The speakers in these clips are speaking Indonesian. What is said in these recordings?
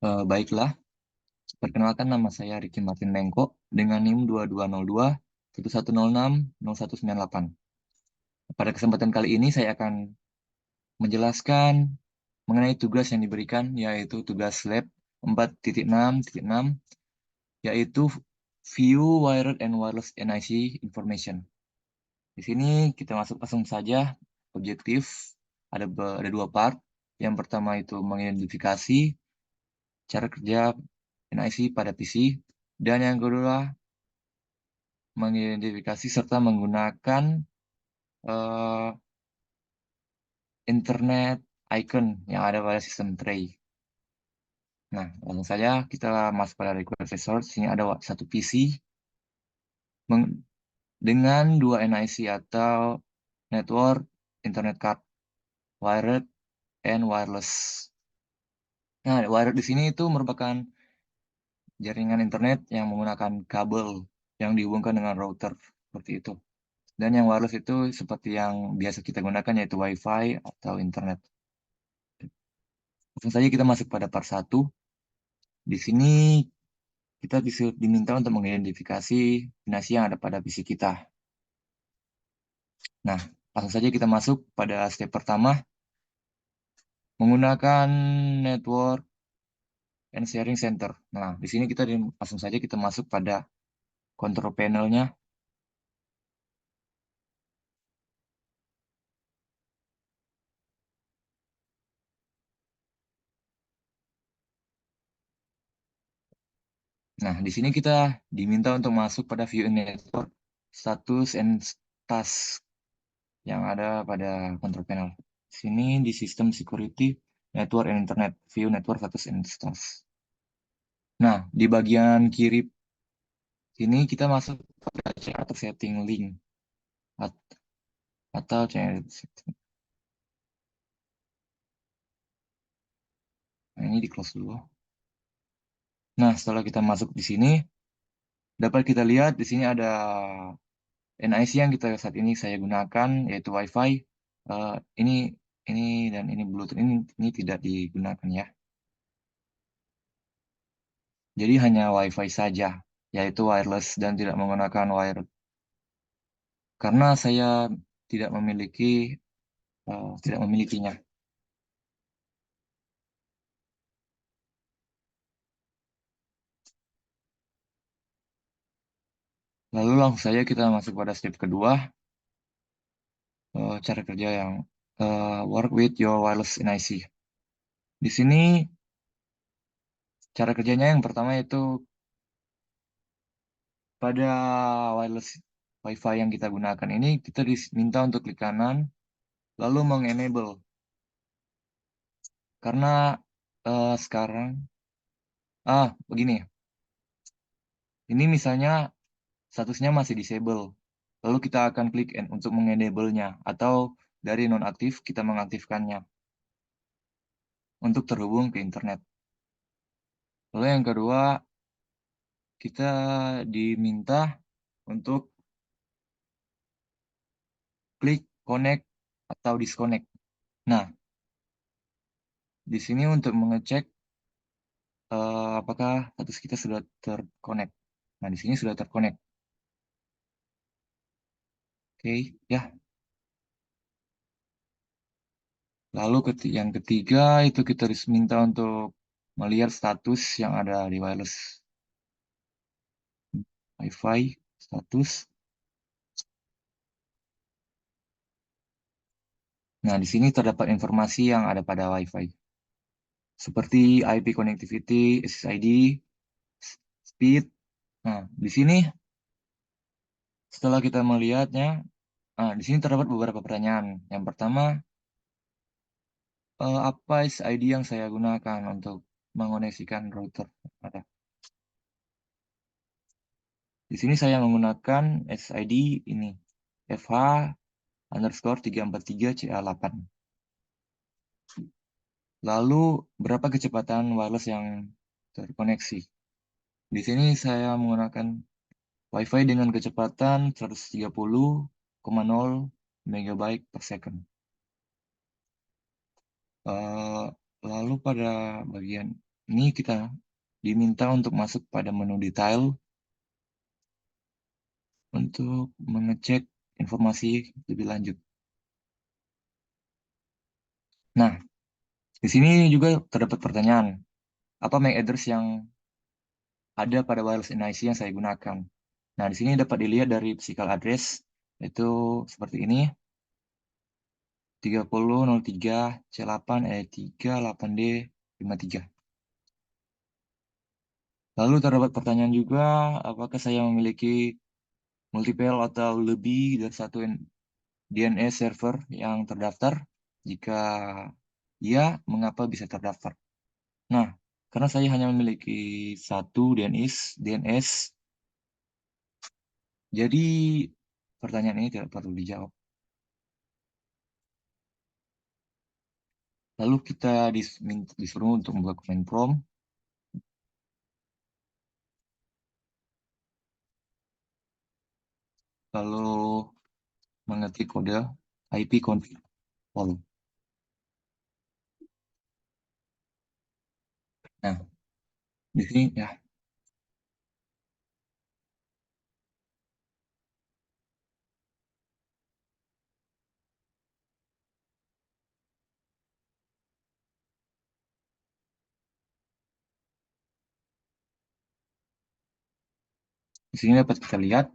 Baiklah, perkenalkan nama saya Ricky Martin Mengko dengan NIM 2202 1106 0198. Pada kesempatan kali ini saya akan menjelaskan mengenai tugas yang diberikan, yaitu tugas lab 4.6.6, yaitu View Wired and Wireless NIC Information. Di sini kita masuk langsung saja. Objektif ada dua part. Yang pertama itu mengidentifikasi cara kerja NIC pada PC, dan yang kedua mengidentifikasi serta menggunakan eh, internet icon yang ada pada sistem tray. Nah, langsung saja kita masuk pada request resource. Sini ada satu PC dengan dua NIC atau network internet card, wired and wireless. Nah, wired di sini itu merupakan jaringan internet yang menggunakan kabel yang dihubungkan dengan router seperti itu. Dan yang wireless itu seperti yang biasa kita gunakan, yaitu WiFi atau internet. Langsung saja kita masuk pada part 1. Di sini kita bisa diminta untuk mengidentifikasi destinasi yang ada pada PC kita. Nah, langsung saja kita masuk pada step pertama, menggunakan network and sharing center. Nah, di sini langsung saja kita masuk pada control panelnya. Nah, di sini kita diminta untuk masuk pada view network status and task yang ada pada control panel. Sini di sistem security, network and internet, view network status and task. Nah, di bagian kiri sini kita masuk pada cek atau setting link At- atau cek setting. Nah, ini di close dulu. Nah, setelah kita masuk di sini, dapat kita lihat di sini ada NIC yang saat ini saya gunakan, yaitu WiFi. Eh, ini ini dan ini Bluetooth ini tidak digunakan ya. Jadi hanya WiFi saja, yaitu wireless dan tidak menggunakan wire. Karena saya tidak memiliki tidak memilikinya. Lalu langsung saja kita masuk pada step kedua, cara kerja yang work with your wireless NIC. Di sini cara kerjanya yang pertama itu pada wireless WiFi yang kita gunakan ini kita diminta untuk klik kanan lalu mengenable. Karena sekarang begini, ini misalnya statusnya masih disable. Lalu kita akan klik untuk mengenable-nya atau dari nonaktif kita mengaktifkannya untuk terhubung ke internet. Lalu yang kedua, kita diminta untuk klik connect atau disconnect. Nah, di sini untuk mengecek apakah status kita sudah terconnect. Nah, di sini sudah terconnect. Oke, ya. Lalu yang ketiga itu kita diminta untuk melihat status yang ada di wireless WiFi status. Nah, di sini terdapat informasi yang ada pada WiFi, seperti IP connectivity, SSID, speed. Nah, di sini setelah kita melihatnya, di sini terdapat beberapa pertanyaan. Yang pertama, apa SSID yang saya gunakan untuk mengoneksikan router? Ada. Di sini saya menggunakan SSID ini, FH_343CA8. Lalu, berapa kecepatan wireless yang terkoneksi? Di sini saya menggunakan WiFi dengan kecepatan 130,0 megabyte per second. Eh, lalu pada bagian ini kita diminta untuk masuk pada menu detail untuk mengecek informasi lebih lanjut. Nah, di sini juga terdapat pertanyaan, apa MAC address yang ada pada wireless NIC yang saya gunakan? Nah, di sini dapat dilihat dari physical address, itu seperti ini, 3003 C8 E3 8D 53. Lalu terdapat pertanyaan juga, apakah saya memiliki multiple atau lebih dari satu DNS server yang terdaftar? Jika iya, mengapa bisa terdaftar? Nah, karena saya hanya memiliki satu DNS, jadi pertanyaan ini tidak perlu dijawab. Lalu kita disuruh untuk membuat command prompt, lalu mengetik kode ipconfig follow. Nah, di sini ya, di sini dapat kita lihat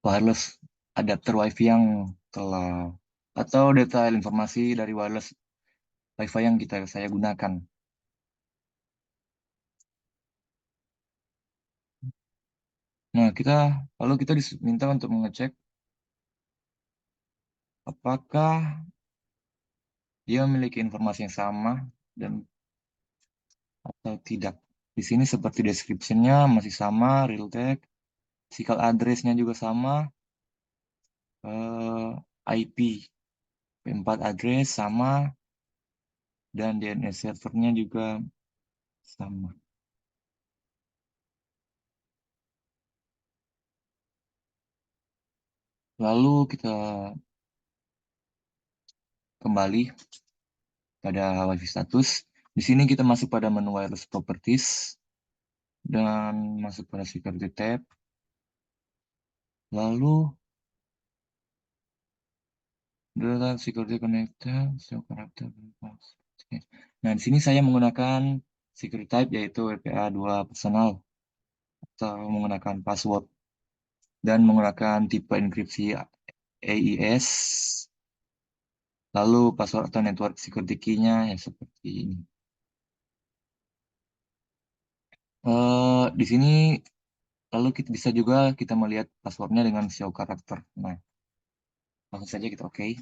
wireless adapter WiFi yang telah atau detail informasi dari wireless WiFi yang saya gunakan. Nah, lalu kita diminta untuk mengecek apakah dia memiliki informasi yang sama dan atau tidak. Di sini seperti description-nya masih sama, real text, physical address-nya juga sama, IP P4 address sama, dan DNS servernya juga sama. Lalu kita kembali pada WiFi status. Di sini kita masuk pada menu wireless properties dan masuk pada security tab. Lalu data security connected, show character. Nah, di sini saya menggunakan security type yaitu WPA2 personal atau menggunakan password dan menggunakan tipe enkripsi AES. Lalu password atau network security key-nya ya seperti ini. Di sini lalu kita bisa juga kita melihat passwordnya dengan show karakter. Nah, langsung saja kita oke.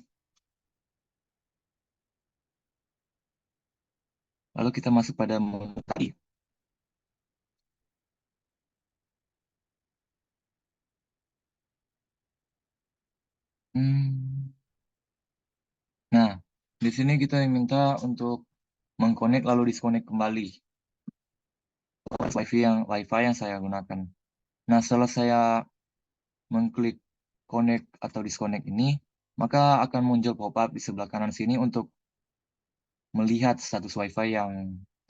Lalu kita masuk pada menu tadi. Hmm. Nah, di sini kita diminta untuk mengkonek lalu disconnect kembali WiFi yang saya gunakan. Nah, setelah saya mengklik connect atau disconnect ini, maka akan muncul pop-up di sebelah kanan sini untuk melihat status WiFi yang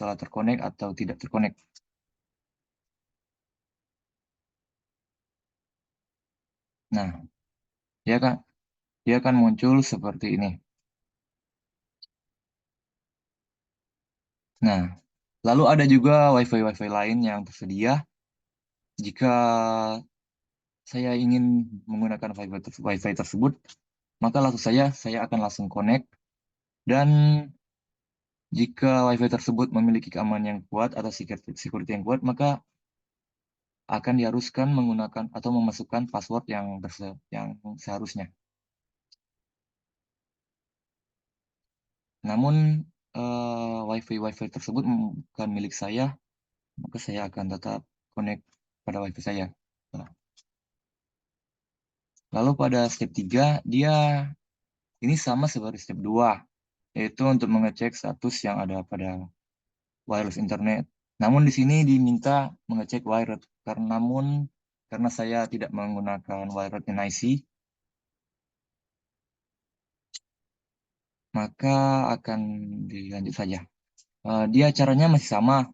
telah terkonek atau tidak terkonek. Nah, dia kan dia akan muncul seperti ini. Nah, lalu ada juga WiFi lain yang tersedia. Jika saya ingin menggunakan WiFi tersebut, maka langsung saja saya akan langsung connect. Dan jika WiFi tersebut memiliki keamanan yang kuat atau security yang kuat, maka akan diharuskan menggunakan atau memasukkan password yang seharusnya. Namun WiFi tersebut bukan milik saya, maka saya akan tetap connect pada WiFi saya. Nah, lalu pada step 3, dia ini sama seperti step 2, yaitu untuk mengecek status yang ada pada wireless internet. Namun di sini diminta mengecek wired. Karena saya tidak menggunakan wired NIC, maka akan dilanjut saja. Dia caranya masih sama,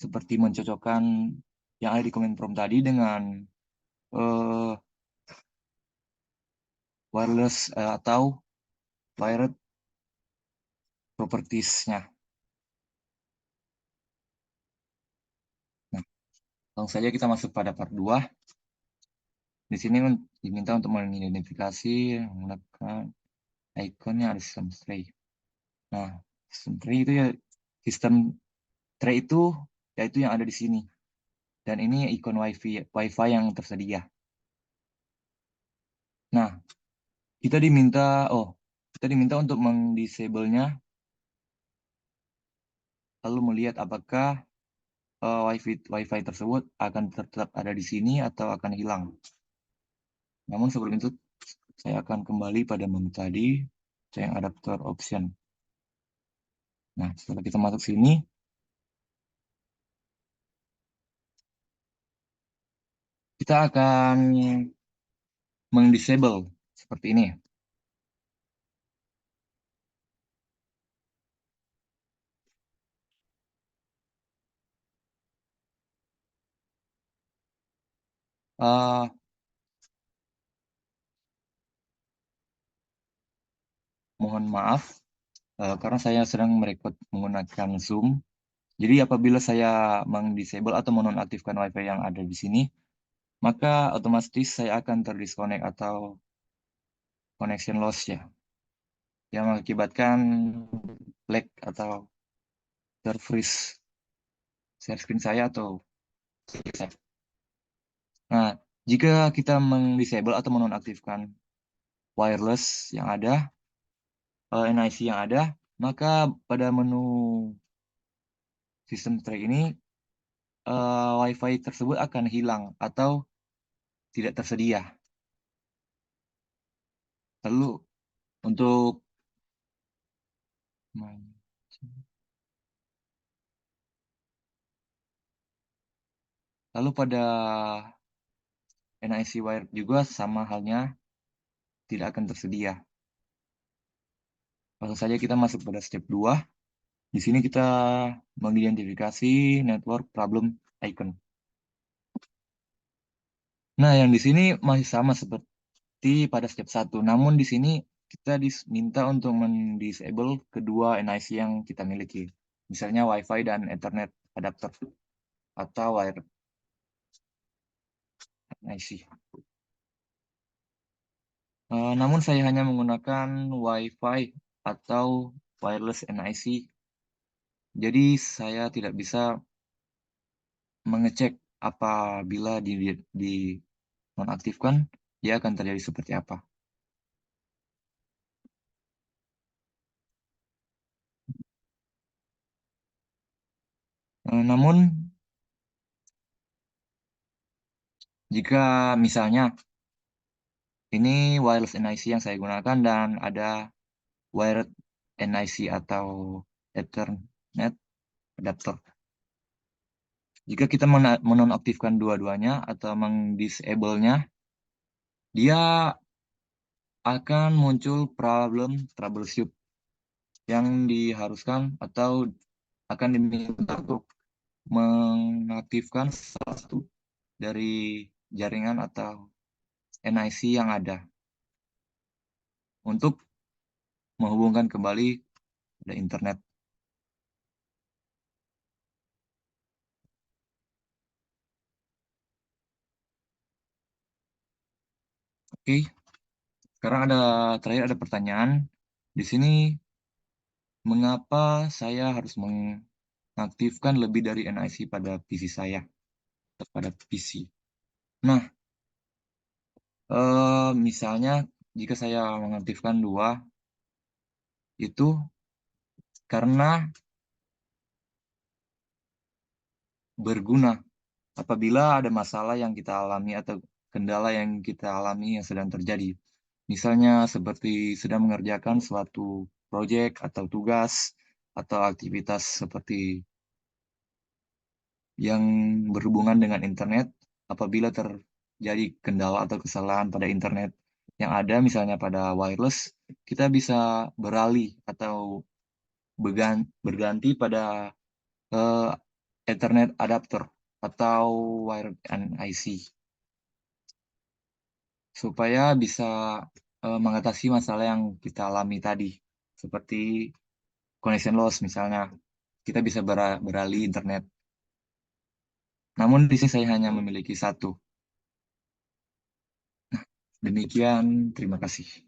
seperti mencocokkan yang ada di comment prompt tadi dengan eh, wireless atau wired properties-nya. Nah, langsung saja kita masuk pada part 2. Di sini diminta untuk mengidentifikasi menggunakan ikonnya ada sistem tray. Nah, sistem tray itu ya sistem tray itu yaitu yang ada di sini. Dan ini ikon WiFi yang tersedia. Nah, kita diminta oh, kita diminta untuk mendisable-nya lalu melihat apakah WiFi tersebut akan tetap ada di sini atau akan hilang. Namun sebelum itu saya akan kembali pada menu tadi, yang adapter option. Nah, setelah kita masuk sini, kita akan mengdisable seperti ini. Eh, Mohon maaf karena saya sedang merekod menggunakan Zoom. Jadi apabila saya mengdisable atau menonaktifkan WiFi yang ada di sini, maka otomatis saya akan terdisconnect atau connection loss ya, yang mengakibatkan lag atau terfreeze share screen saya atau nah, jika kita mendisable atau menonaktifkan wireless yang ada, NIC yang ada, maka pada menu sistem tray ini WiFi tersebut akan hilang atau tidak tersedia. Lalu untuk lalu pada NIC wire juga sama halnya tidak akan tersedia. Langsung saja kita masuk pada step 2. Di sini kita mengidentifikasi network problem icon. Nah, yang di sini masih sama seperti pada step 1. Namun di sini kita diminta untuk mendisable kedua NIC yang kita miliki. Misalnya Wi-Fi dan Ethernet adapter atau wire NIC. Namun saya hanya menggunakan Wi-Fi atau wireless NIC. Jadi saya tidak bisa mengecek apabila di nonaktifkan, dia akan terjadi seperti apa. Namun, jika misalnya ini wireless NIC yang saya gunakan dan ada wired NIC atau Ethernet adapter. Jika kita menonaktifkan dua-duanya atau mengdisable-nya, dia akan muncul problem troubleshoot yang diharuskan atau akan diminta untuk mengaktifkan salah satu dari jaringan atau NIC yang ada untuk menghubungkan kembali pada internet. Oke, sekarang terakhir ada pertanyaan. Di sini, mengapa saya harus mengaktifkan lebih dari NIC pada PC saya, atau pada PC? Nah, misalnya jika saya mengaktifkan dua, itu karena berguna apabila ada masalah yang kita alami atau kendala yang kita alami yang sedang terjadi. Misalnya seperti sedang mengerjakan suatu proyek atau tugas atau aktivitas seperti yang berhubungan dengan internet. Apabila terjadi kendala atau kesalahan pada internet yang ada, misalnya pada wireless, kita bisa beralih atau berganti pada, eee, Ethernet adapter atau wired NIC, supaya bisa, mengatasi masalah yang kita alami tadi, seperti connection loss misalnya, kita bisa beralih internet. Namun di sini saya hanya memiliki satu. Demikian, terima kasih.